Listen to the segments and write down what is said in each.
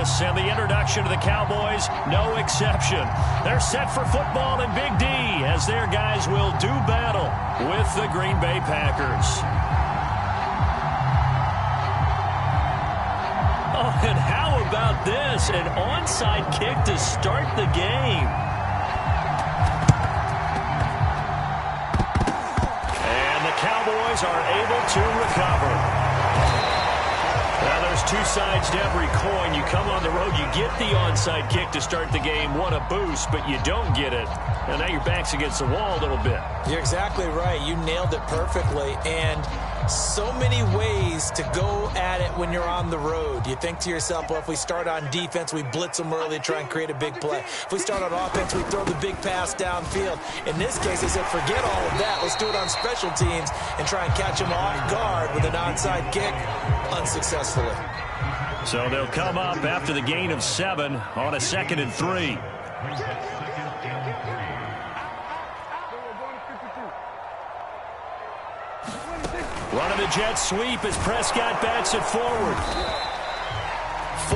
this, and the introduction to the Cowboys, no exception. They're set for football in Big D as their guys will do battle with the Green Bay Packers. Oh, and how about this? An onside kick to start the game. And the Cowboys are able to recover. Now, there's two sides to every coin. You come on the road, you get the onside kick to start the game. What a boost, but you don't get it. And now your back's against the wall a little bit. You're exactly right. You nailed it perfectly. And so many ways to go at it when you're on the road. You think to yourself, well, if we start on defense, we blitz them early, try and create a big play. If we start on offense, we throw the big pass downfield. In this case, they said, forget all of that. Let's do it on special teams and try and catch them off guard with an onside kick unsuccessfully. So they'll come up after the gain of 7 on a 2nd and 3. Running the jet sweep as Prescott bats it forward.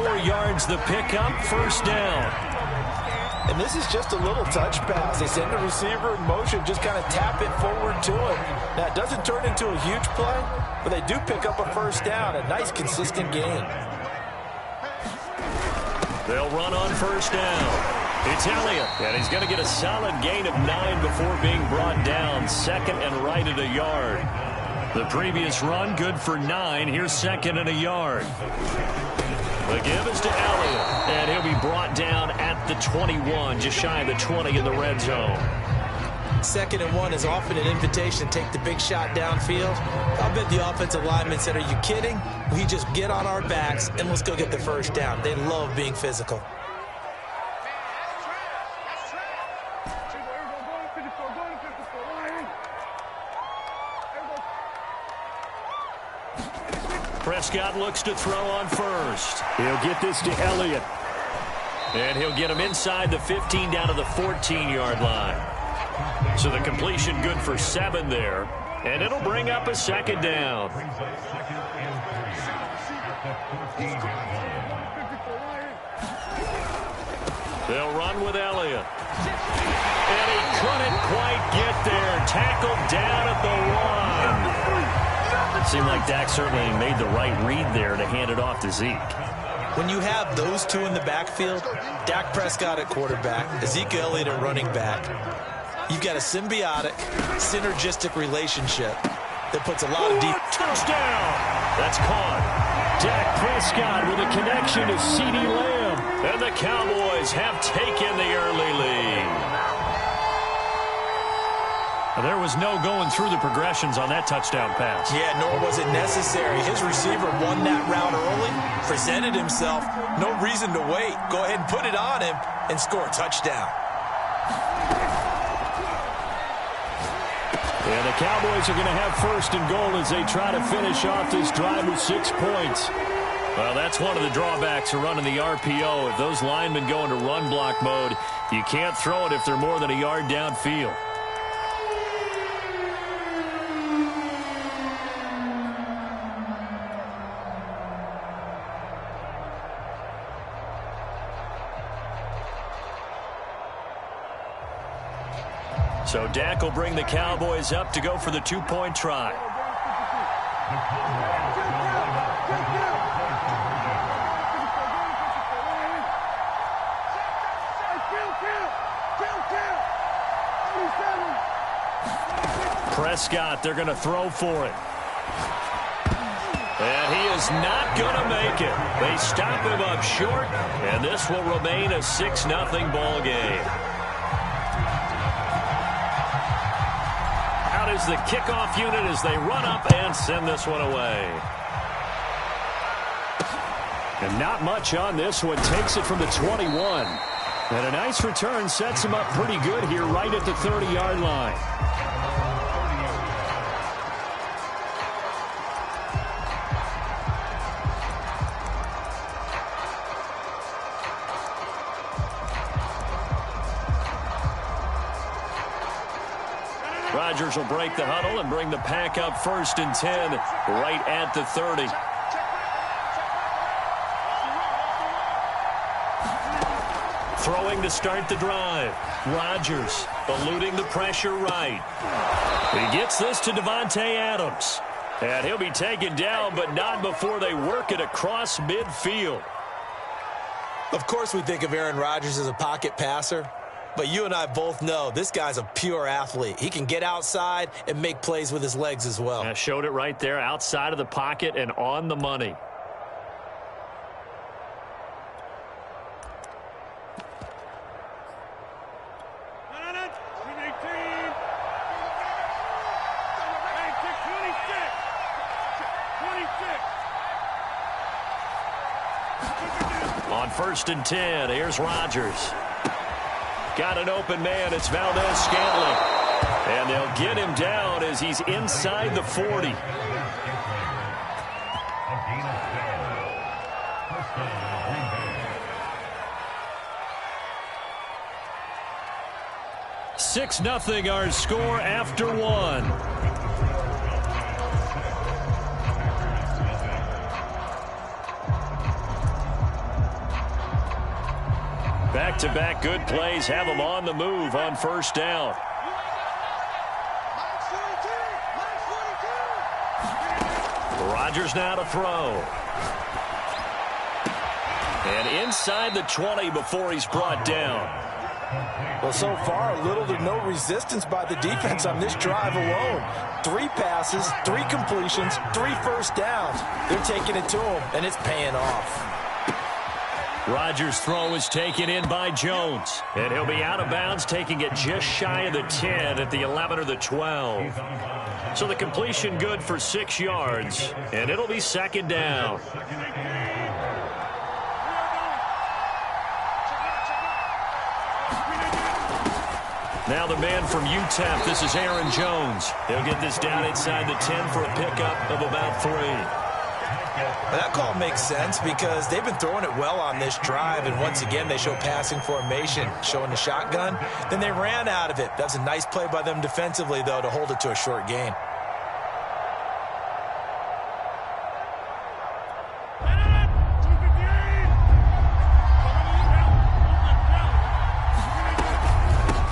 4 yards the pickup, first down. And this is just a little touch pass. They send the receiver in motion, just kind of tap it forward to him. Now, it doesn't turn into a huge play, but they do pick up a first down, a nice, consistent gain. They'll run on first down. It's Elliott, and he's going to get a solid gain of 9 before being brought down, 2nd and right at a yard. The previous run, good for 9. Here's 2nd and a yard. The give is to Elliott, and he'll be brought down at the 21, just shy of the 20 in the red zone. 2nd and 1 is often an invitation to take the big shot downfield. I'll bet the offensive lineman said, are you kidding? We just get on our backs, and let's go get the first down. They love being physical. Prescott looks to throw on first. He'll get this to Elliott. And he'll get him inside the 15 down to the 14-yard line. So the completion good for 7 there. And it'll bring up a 2nd down. They'll run with Elliott. And he couldn't quite get there. Tackled down at the 1. Seemed like Dak certainly made the right read there to hand it off to Zeke. When you have those two in the backfield, Dak Prescott at quarterback, Ezekiel Elliott at running back, you've got a symbiotic, synergistic relationship that puts a lot of deep. Touchdown! That's caught. Dak Prescott with a connection to CeeDee Lamb. And the Cowboys have taken the early lead. There was no going through the progressions on that touchdown pass. Yeah, nor was it necessary. His receiver won that route early, presented himself. No reason to wait. Go ahead and put it on him and score a touchdown. And the Cowboys are going to have 1st and goal as they try to finish off this drive with 6 points. Well, that's one of the drawbacks of running the RPO. If those linemen go into run block mode, you can't throw it if they're more than a yard downfield. So Dak will bring the Cowboys up to go for the 2-point try. Prescott, they're going to throw for it. And he is not going to make it. They stop him up short, and this will remain a 6-0 ball game. Is the kickoff unit as they run up and send this one away. And not much on this one. Takes it from the 21. And a nice return sets him up pretty good here right at the 30-yard line. Rodgers will break the huddle and bring the pack up 1st and 10 right at the 30. Throwing to start the drive. Rodgers eluding the pressure right. He gets this to Davante Adams. And he'll be taken down, but not before they work it across midfield. Of course we think of Aaron Rodgers as a pocket passer, but you and I both know this guy's a pure athlete. He can get outside and make plays with his legs as well. I showed it right there outside of the pocket and on the money. On 1st and 10, here's Rodgers. Got an open man. It's Valdez-Scantling. And they'll get him down as he's inside the 40. $6-0 our score after one. Back-to-back good plays have them on the move on 1st down. Rodgers now to throw. And inside the 20 before he's brought down. Well, so far, little to no resistance by the defense on this drive alone. 3 passes, 3 completions, 3 first downs. They're taking it to him, and it's paying off. Rodgers' throw is taken in by Jones. And he'll be out of bounds, taking it just shy of the 10 at the 11 or the 12. So the completion good for 6 yards, and it'll be 2nd down. Now the man from UTEP, this is Aaron Jones. He'll get this down inside the 10 for a pickup of about 3. Well, that call makes sense because they've been throwing it well on this drive, and once again they show passing formation, showing the shotgun. Then they ran out of it. That's a nice play by them defensively, though, to hold it to a short gain.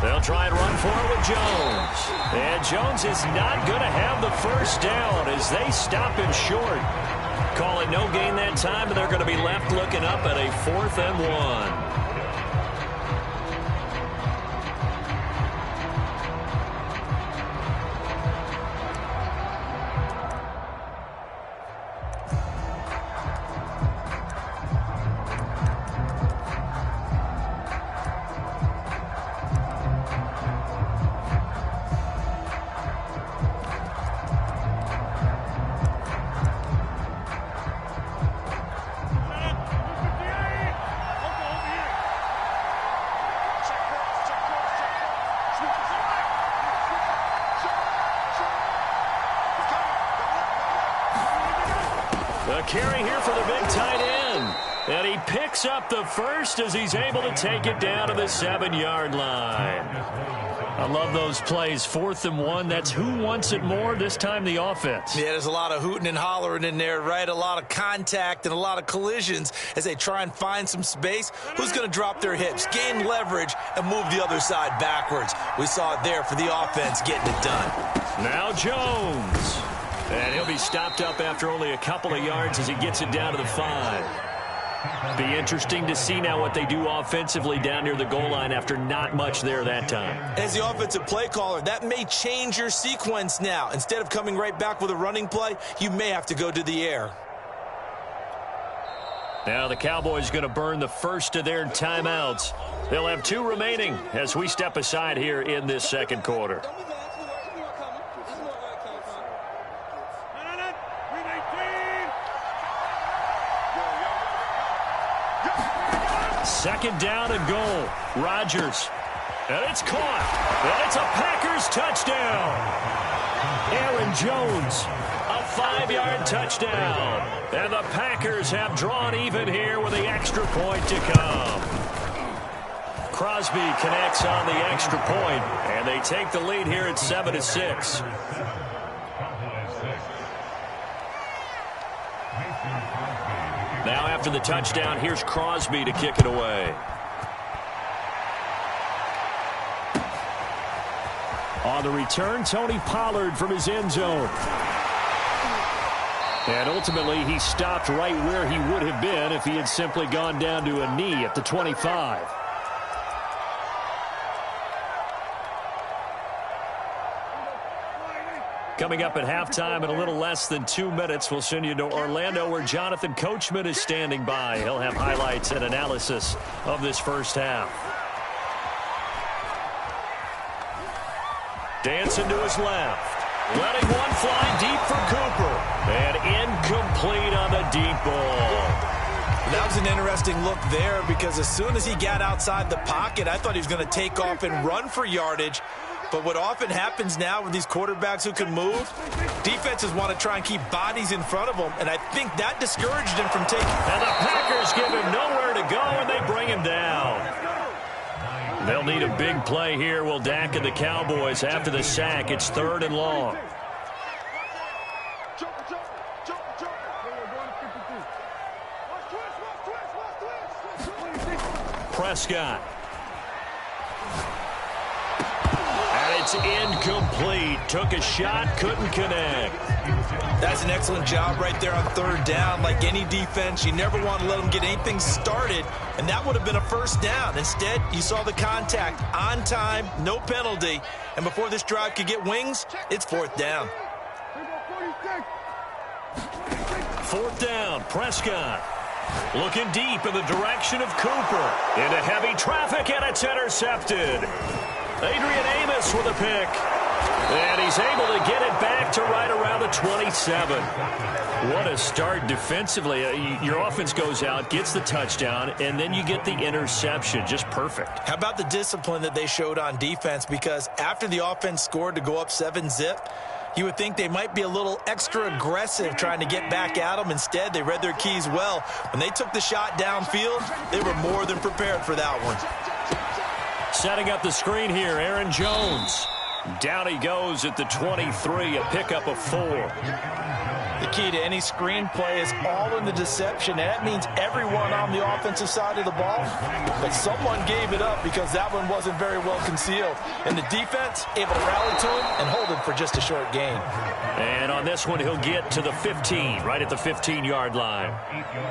They'll try and run for it with Jones. And Jones is not going to have the first down as they stop him short. Call it no gain that time, and they're going to be left looking up at a 4th and 1. A carry here for the big tight end. And he picks up the first as he's able to take it down to the 7-yard line. I love those plays. 4th and 1. That's who wants it more, this time the offense. Yeah, there's a lot of hooting and hollering in there, right? A lot of contact and a lot of collisions as they try and find some space. Who's going to drop their hips, gain leverage, and move the other side backwards? We saw it there for the offense getting it done. Now Jones. And he'll be stopped up after only a couple of yards as he gets it down to the 5. Be interesting to see now what they do offensively down near the goal line after not much there that time. As the offensive play caller, that may change your sequence now. Instead of coming right back with a running play, you may have to go to the air. Now the Cowboys going to burn the first of their timeouts. They'll have 2 remaining as we step aside here in this second quarter. Second down and goal. Rodgers. And it's caught. And it's a Packers touchdown. Aaron Jones. A 5-yard touchdown. And the Packers have drawn even here with the extra point to come. Crosby connects on the extra point, and they take the lead here at 7-6. Now after the touchdown, here's Crosby to kick it away. On the return, Tony Pollard from his end zone. And ultimately, he stopped right where he would have been if he had simply gone down to a knee at the 25. Coming up at halftime in a little less than 2 minutes, we'll send you to Orlando where Jonathan Coachman is standing by. He'll have highlights and analysis of this first half. Dancing to his left. Letting one fly deep for Cooper. And incomplete on the deep ball. That was an interesting look there because as soon as he got outside the pocket, I thought he was going to take off and run for yardage. But what often happens now with these quarterbacks who can move, defenses want to try and keep bodies in front of them, and I think that discouraged him from taking. And the Packers give him nowhere to go, and they bring him down. They'll need a big play here, will Dak and the Cowboys after the sack. It's 3rd and long. Prescott. And it's incomplete. Took a shot, couldn't connect. That's an excellent job right there on 3rd down. Like any defense, you never want to let them get anything started, and that would have been a 1st down. Instead, you saw the contact on time, no penalty, and before this drive could get wings, it's 4th down. 4th down, Prescott. Looking deep in the direction of Cooper. Into heavy traffic, and it's intercepted. Adrian Amos with a pick. And he's able to get it back to right around the 27. What a start defensively. Your offense goes out, gets the touchdown, and then you get the interception. Just perfect. How about the discipline that they showed on defense? Because after the offense scored to go up 7-zip, you would think they might be a little extra aggressive trying to get back at them. Instead, they read their keys well. When they took the shot downfield, they were more than prepared for that one. Setting up the screen here, Aaron Jones. Down he goes at the 23, a pickup of 4. The key to any screenplay is all in the deception, and that means everyone on the offensive side of the ball. But someone gave it up because that one wasn't very well concealed. And the defense able to rally to him and hold him for just a short gain. And on this one, he'll get to the 15, right at the 15-yard line.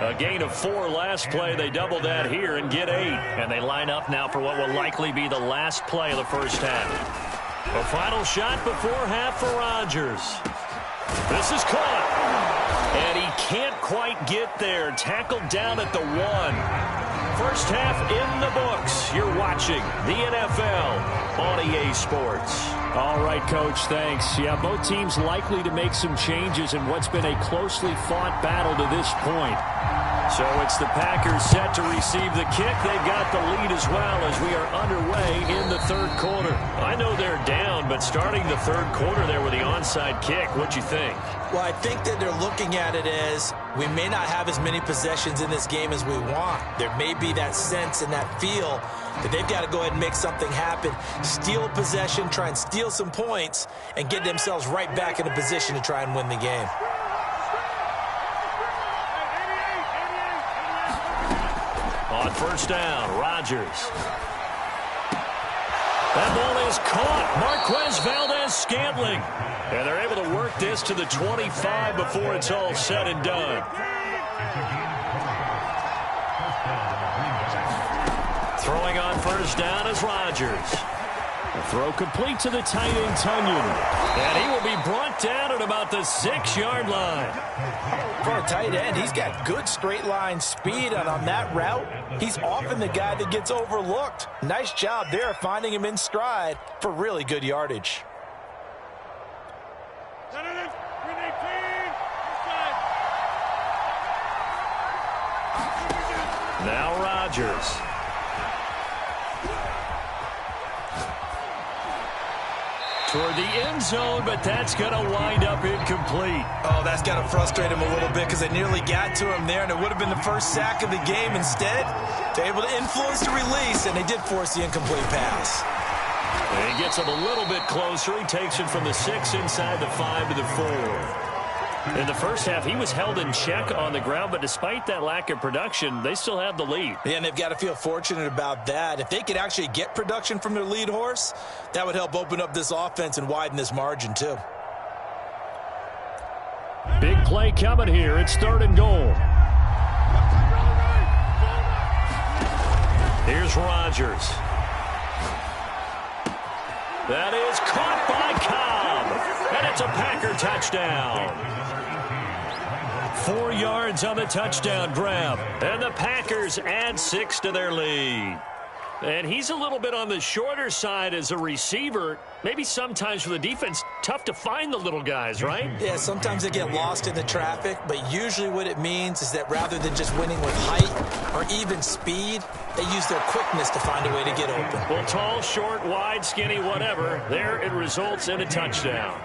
A gain of 4 last play. They double that here and get 8. And they line up now for what will likely be the last play of the first half. A final shot before half for Rodgers. This is caught. And he can't quite get there. Tackled down at the 1. First half in the books. You're watching the NFL on EA Sports. All right, Coach, thanks. Yeah, both teams likely to make some changes in what's been a closely fought battle to this point. So it's the Packers set to receive the kick. They've got the lead as well as we are underway in the 3rd quarter. I know they're down, but starting the 3rd quarter there with the onside kick, what'd you think? Well, I think that they're looking at it as we may not have as many possessions in this game as we want. There may be that sense and that feel that they've got to go ahead and make something happen, steal possession, try and steal some points, and get themselves right back in a position to try and win the game. On first down, Rodgers. That ball is caught. Marquez Valdez-Scantling. And they're able to work this to the 25 before it's all said and done. Throwing on first down is Rodgers. The throw complete to the tight end, Tunyon. And he will be brought down at about the 6-yard line. For a tight end, he's got good straight line speed, and on that route, he's often the guy that gets overlooked. Nice job there finding him in stride for really good yardage. Now Rodgers. Toward the end zone, but that's going to wind up incomplete. Oh, that's got to frustrate him a little bit because they nearly got to him there, and it would have been the first sack of the game. Instead, they're able to influence the release, and they did force the incomplete pass. And he gets him a little bit closer. He takes it from the 6 inside the 5 to the 4. In the first half, he was held in check on the ground, but despite that lack of production, they still have the lead. Yeah, and they've got to feel fortunate about that. If they could actually get production from their lead horse, that would help open up this offense and widen this margin too. Big play coming here. It's 3rd and goal. Here's Rodgers. That is caught by Cobb. And it's a Packer touchdown. 4 yards on the touchdown grab. And the Packers add 6 to their lead. And he's a little bit on the shorter side as a receiver. Maybe sometimes for the defense, tough to find the little guys, right? Yeah, sometimes they get lost in the traffic, but usually what it means is that rather than just winning with height or even speed, they use their quickness to find a way to get open. Well, tall, short, wide, skinny, whatever, there it results in a touchdown.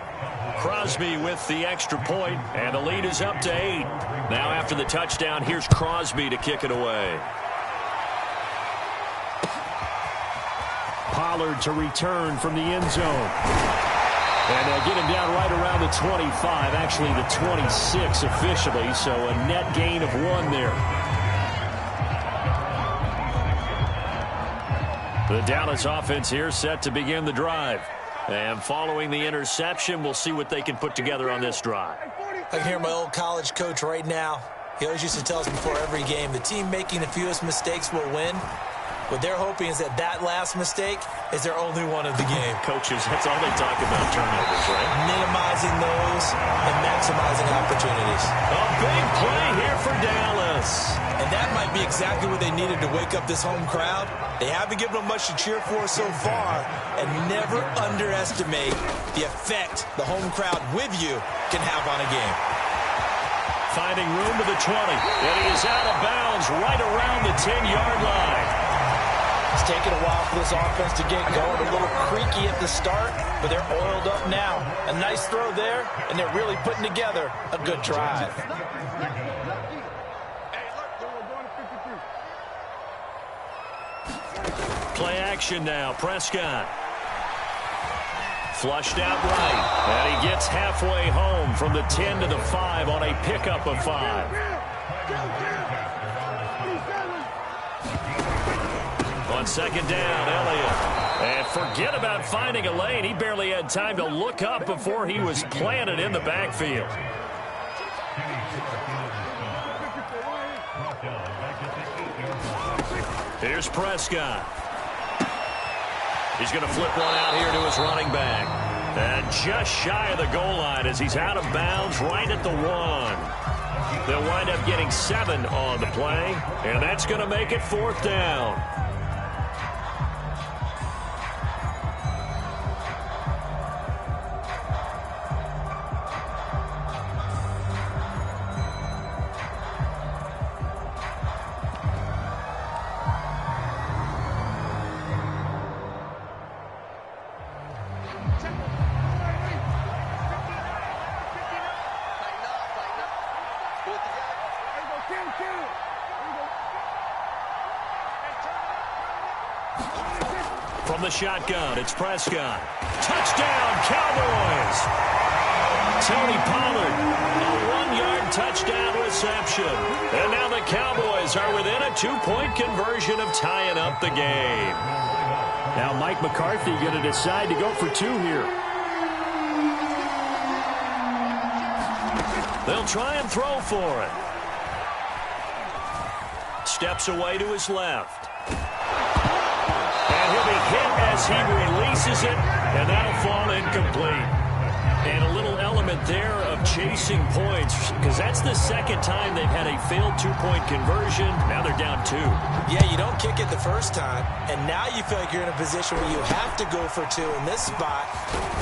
Crosby with the extra point, and the lead is up to 8. Now after the touchdown, here's Crosby to kick it away. Pollard to return from the end zone. And they'll get him down right around the 25, actually the 26 officially, so a net gain of 1 there. The Dallas offense here set to begin the drive. And following the interception, we'll see what they can put together on this drive. I can hear my old college coach right now. He always used to tell us before every game, the team making the fewest mistakes will win. What they're hoping is that that last mistake is their only one of the game. Coaches, that's all they talk about, turnovers, right? Minimizing those and maximizing opportunities. A big play here for Dallas. And that might be exactly what they needed to wake up this home crowd. They haven't given them much to cheer for so far, and never underestimate the effect the home crowd with you can have on a game. Finding room to the 20, and he is out of bounds right around the 10-yard line. It's taken a while for this offense to get going. A little creaky at the start, but they're oiled up now. A nice throw there, and they're really putting together a good drive. Play action now. Prescott. Flushed out right. And he gets halfway home from the 10 to the 5 on a pickup of 5. On 2nd down, Elliott. And forget about finding a lane. He barely had time to look up before he was planted in the backfield. Here's Prescott. He's going to flip one out here to his running back. And just shy of the goal line as he's out of bounds right at the 1. They'll wind up getting 7 on the play, and that's going to make it 4th down. From the shotgun, it's Prescott. Touchdown, Cowboys! Tony Pollard, a 1-yard touchdown reception. And now the Cowboys are within a 2-point conversion of tying up the game. Now Mike McCarthy going to decide to go for 2 here. They'll try and throw for it. Steps away to his left. And he'll be hit as he releases it, and that'll fall incomplete. And a little element there of chasing points, because that's the 2nd time they've had a failed 2-point conversion. Now they're down 2. Yeah, you don't kick it the first time, and now you feel like you're in a position where you have to go for 2 in this spot.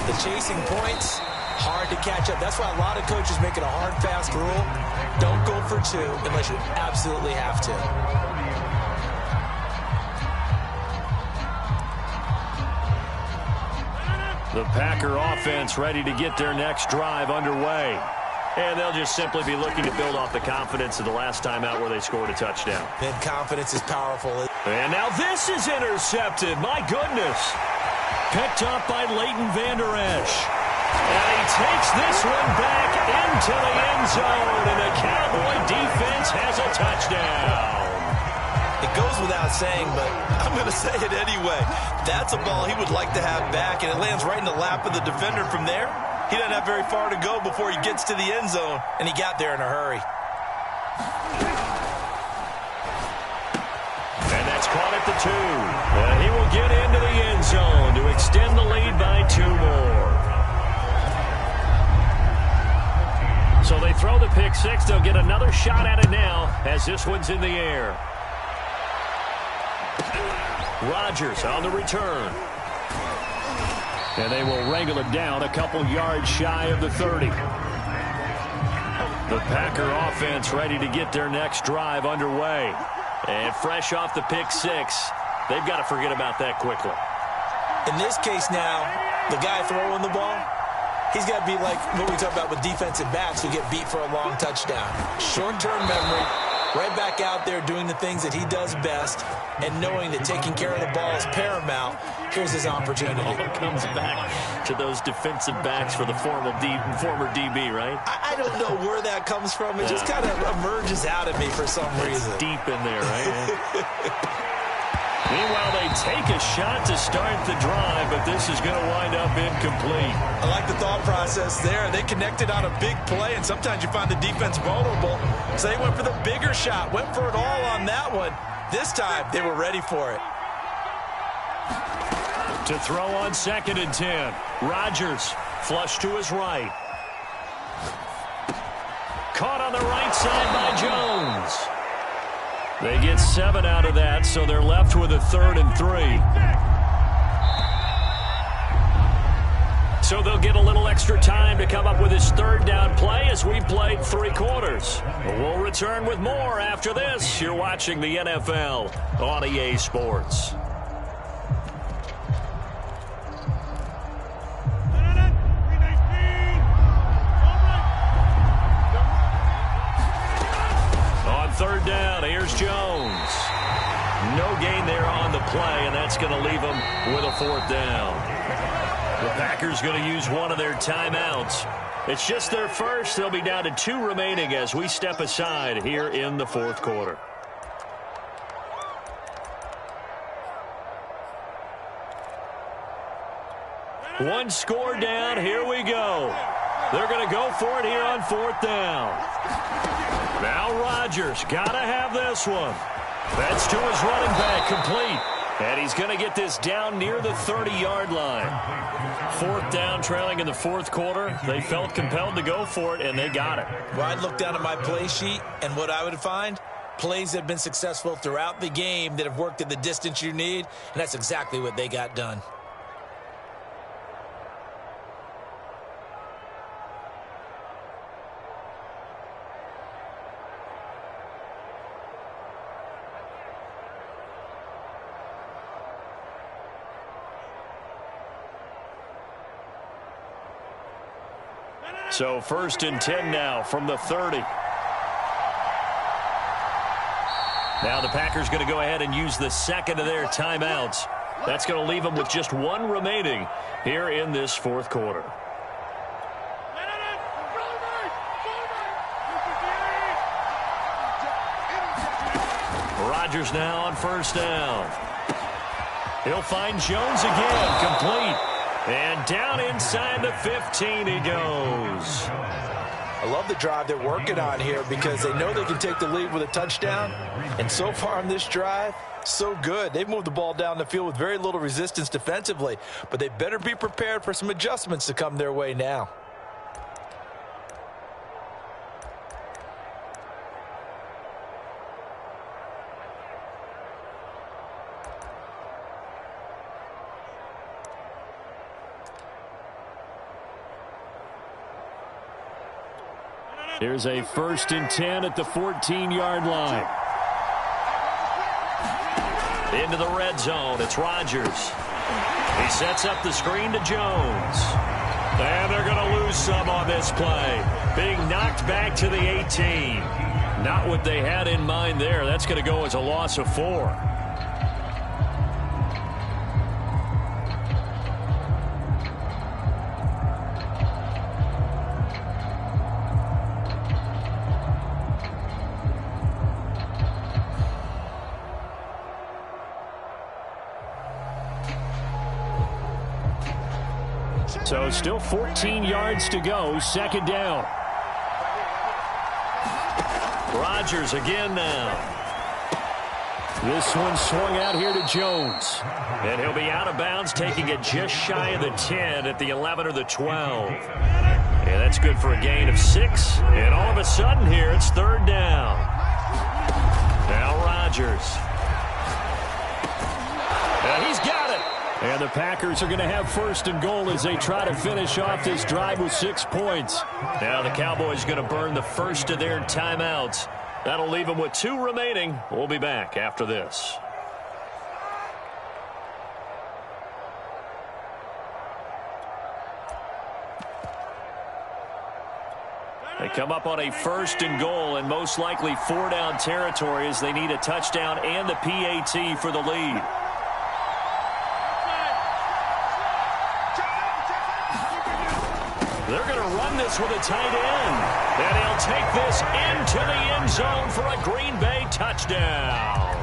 The chasing points, hard to catch up. That's why a lot of coaches make it a hard, fast rule. Don't go for 2 unless you absolutely have to. The Packer offense ready to get their next drive underway. And they'll just simply be looking to build off the confidence of the last time out where they scored a touchdown. And confidence is powerful. And now this is intercepted. My goodness. Picked up by Leighton Vander Esch. And he takes this one back into the end zone, and the Cowboy defense has a touchdown. It goes without saying, but I'm going to say it anyway. That's a ball he would like to have back, and it lands right in the lap of the defender from there. He doesn't have very far to go before he gets to the end zone, and he got there in a hurry. And that's caught at the 2. And he will get into the end zone to extend the lead by 2 more. So they throw the pick 6. They'll get another shot at it now as this one's in the air. Rodgers on the return. And they will wrangle it down a couple yards shy of the 30. The Packer offense ready to get their next drive underway. And fresh off the pick 6, they've got to forget about that quickly. In this case now, the guy throwing the ball, he's got to be like what we talk about with defensive backs who get beat for a long touchdown. Short-term memory, right back out there doing the things that he does best, and knowing that taking care of the ball is paramount. Here's his opportunity. All comes back to those defensive backs for the former DB, right? I don't know where that comes from. It just kind of emerges out of me for some reason. It's deep in there, right? Meanwhile, they take a shot to start the drive, but this is going to wind up incomplete. I like the thought process there. They connected on a big play, and sometimes you find the defense vulnerable. So they went for the bigger shot, went for it all on that one. This time, they were ready for it. To throw on 2nd and 10. Rodgers, flush to his right. Caught on the right side by Jones. They get 7 out of that, so they're left with a 3rd and 3. So they'll get a little extra time to come up with his 3rd down play as we've played 3 quarters. We'll return with more after this. You're watching the NFL on EA Sports. On 3rd down, here's Jones. No gain there on the play, and that's going to leave him with a 4th down. The Packers going to use one of their timeouts. It's just their first. They'll be down to 2 remaining as we step aside here in the 4th quarter. One score down. Here we go. They're going to go for it here on 4th down. Now Rodgers got to have this one. That's to his running back, complete. And he's going to get this down near the 30-yard line. 4th down, trailing in the 4th quarter. They felt compelled to go for it, and they got it. Well, I'd look down at my play sheet, and what I would find, plays that have been successful throughout the game that have worked at the distance you need, and that's exactly what they got done. So 1st and 10 now from the 30. Now the Packers going to go ahead and use the 2nd of their timeouts. That's going to leave them with just 1 remaining here in this 4th quarter. Rodgers now on 1st down. He'll find Jones again, complete. And down inside the 15 he goes. I love the drive they're working on here because they know they can take the lead with a touchdown. And so far on this drive, so good. They've moved the ball down the field with very little resistance defensively. But they better be prepared for some adjustments to come their way now. Here's a 1st and 10 at the 14-yard line. Into the red zone. It's Rodgers. He sets up the screen to Jones. And they're going to lose some on this play. Being knocked back to the 18. Not what they had in mind there. That's going to go as a loss of 4. So still 14 yards to go, second down. Rodgers again now. This one swung out here to Jones. And he'll be out of bounds, taking it just shy of the 10 at the 11 or the 12. Yeah, that's good for a gain of 6. And all of a sudden here, it's third down. Now Rodgers. And he's got it. And the Packers are going to have first and goal as they try to finish off this drive with 6 points. Now the Cowboys going to burn the first of their timeouts. That'll leave them with 2 remaining. We'll be back after this. They come up on a first and goal and most likely 4-down territory as they need a touchdown and the PAT for the lead. They're going to run this with a tight end. And he'll take this into the end zone for a Green Bay touchdown.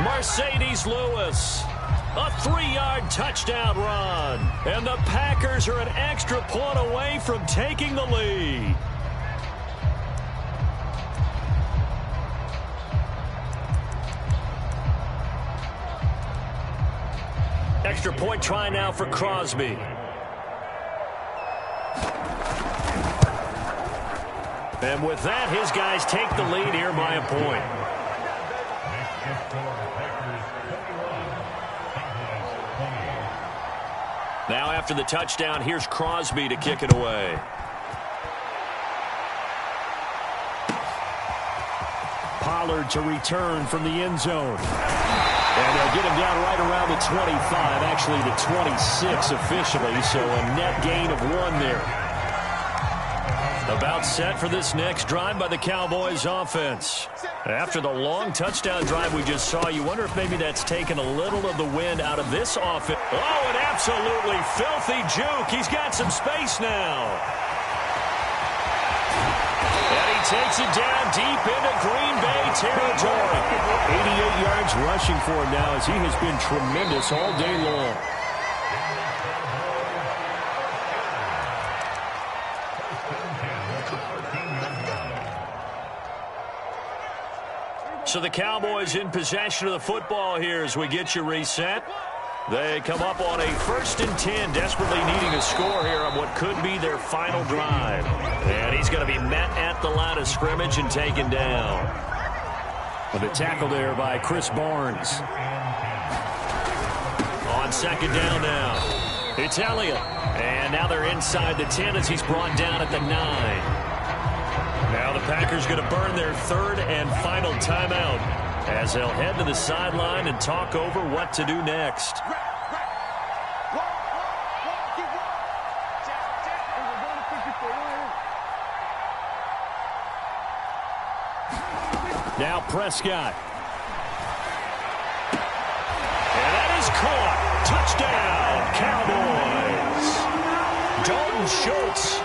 Mercedes Lewis, a 3-yard touchdown run. And the Packers are an extra point away from taking the lead. Extra point try now for Crosby. And with that, his guys take the lead here by a point. Now after the touchdown, here's Crosby to kick it away. Pollard to return from the end zone. And they'll get him down right around the 25, actually the 26 officially, so a net gain of 1 there. About set for this next drive by the Cowboys offense. After the long touchdown drive we just saw, you wonder if maybe that's taken a little of the wind out of this offense. Oh, an absolutely filthy juke. He's got some space now. And he takes it down deep into Green Bay territory. 88 yards rushing for him now as he has been tremendous all day long. So the Cowboys in possession of the football here as we get you reset. They come up on a 1st and 10, desperately needing a score here on what could be their final drive. And he's going to be met at the line of scrimmage and taken down. With a tackle there by Chris Barnes. On second down now. It's Elliott. And now they're inside the 10 as he's brought down at the 9. Now the Packers going to burn their 3rd and final timeout as they'll head to the sideline and talk over what to do next. Now Prescott. And that is caught. Touchdown, Cowboys. Dalton Schultz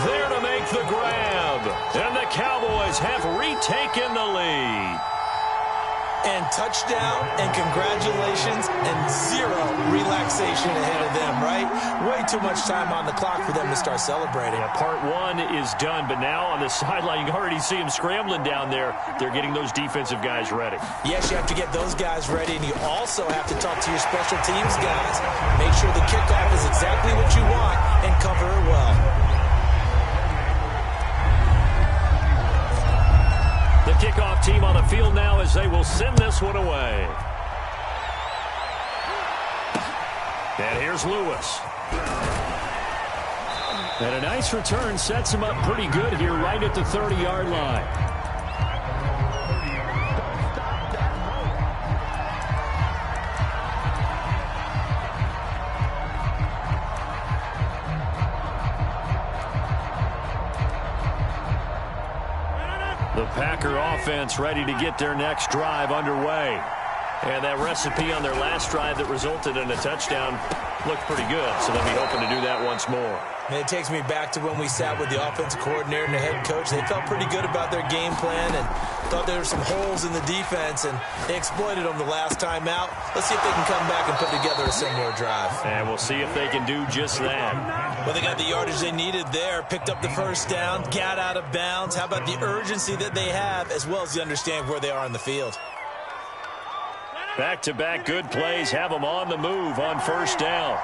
there to make the grab. And the Cowboys have retaken the lead. And touchdown and congratulations and 0 relaxation ahead of them, right? Way too much time on the clock for them to start celebrating. Yeah, part 1 is done, but now on the sideline, you can already see them scrambling down there. They're getting those defensive guys ready. Yes, you have to get those guys ready, and you also have to talk to your special teams guys. Make sure the kickoff is exactly what you want and cover it well. The kickoff team on the field now as they will send this one away. And here's Lewis. And a nice return sets him up pretty good here right at the 30-yard line. The Packer offense ready to get their next drive underway. And that recipe on their last drive that resulted in a touchdown looked pretty good, so they'll be hoping to do that once more. And it takes me back to when we sat with the offensive coordinator and the head coach. They felt pretty good about their game plan and thought there were some holes in the defense, and they exploited them the last time out. Let's see if they can come back and put together a similar drive. And we'll see if they can do just that. Well, they got the yardage they needed there, picked up the first down, got out of bounds. How about the urgency that they have, as well as the understanding where they are on the field? Back-to-back good plays have them on the move on first down.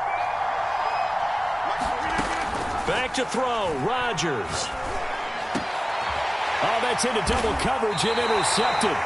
Back to throw, Rodgers. Oh, that's into double coverage and intercepted.